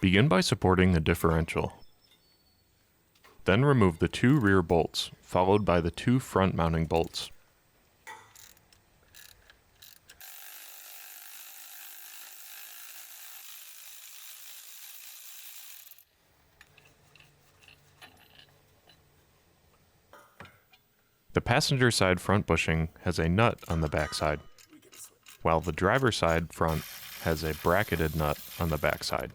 Begin by supporting the differential. Then remove the 2 rear bolts, followed by the 2 front mounting bolts. The passenger side front bushing has a nut on the back side, while the driver side front has a bracketed nut on the back side.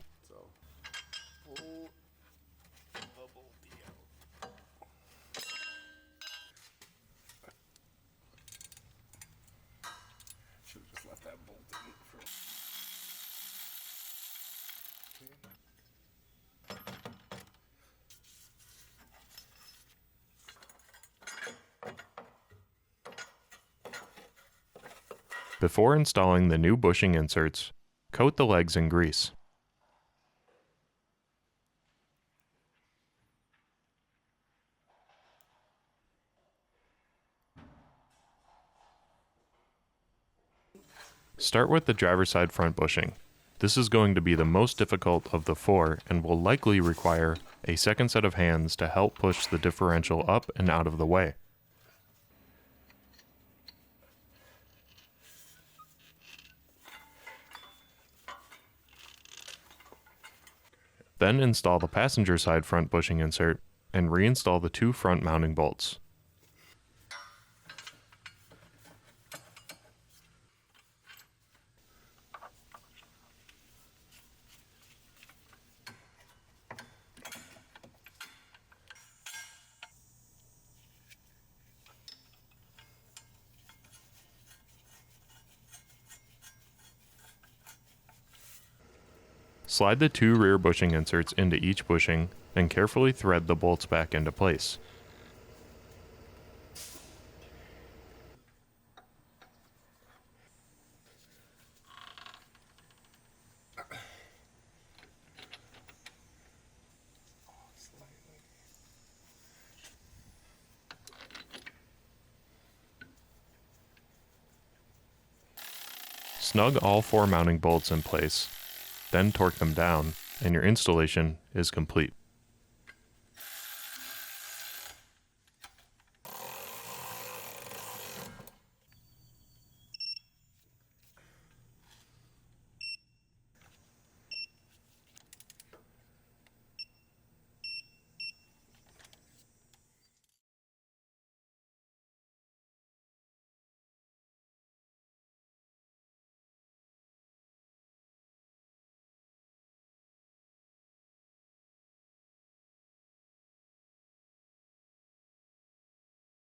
Should have just left that bolt in for. Before installing the new bushing inserts, coat the legs in grease. Start with the driver's side front bushing. This is going to be the most difficult of the 4 and will likely require a second set of hands to help push the differential up and out of the way. Then install the passenger side front bushing insert and reinstall the 2 front mounting bolts. Slide the 2 rear bushing inserts into each bushing and carefully thread the bolts back into place. Snug all 4 mounting bolts in place, then torque them down, and your installation is complete.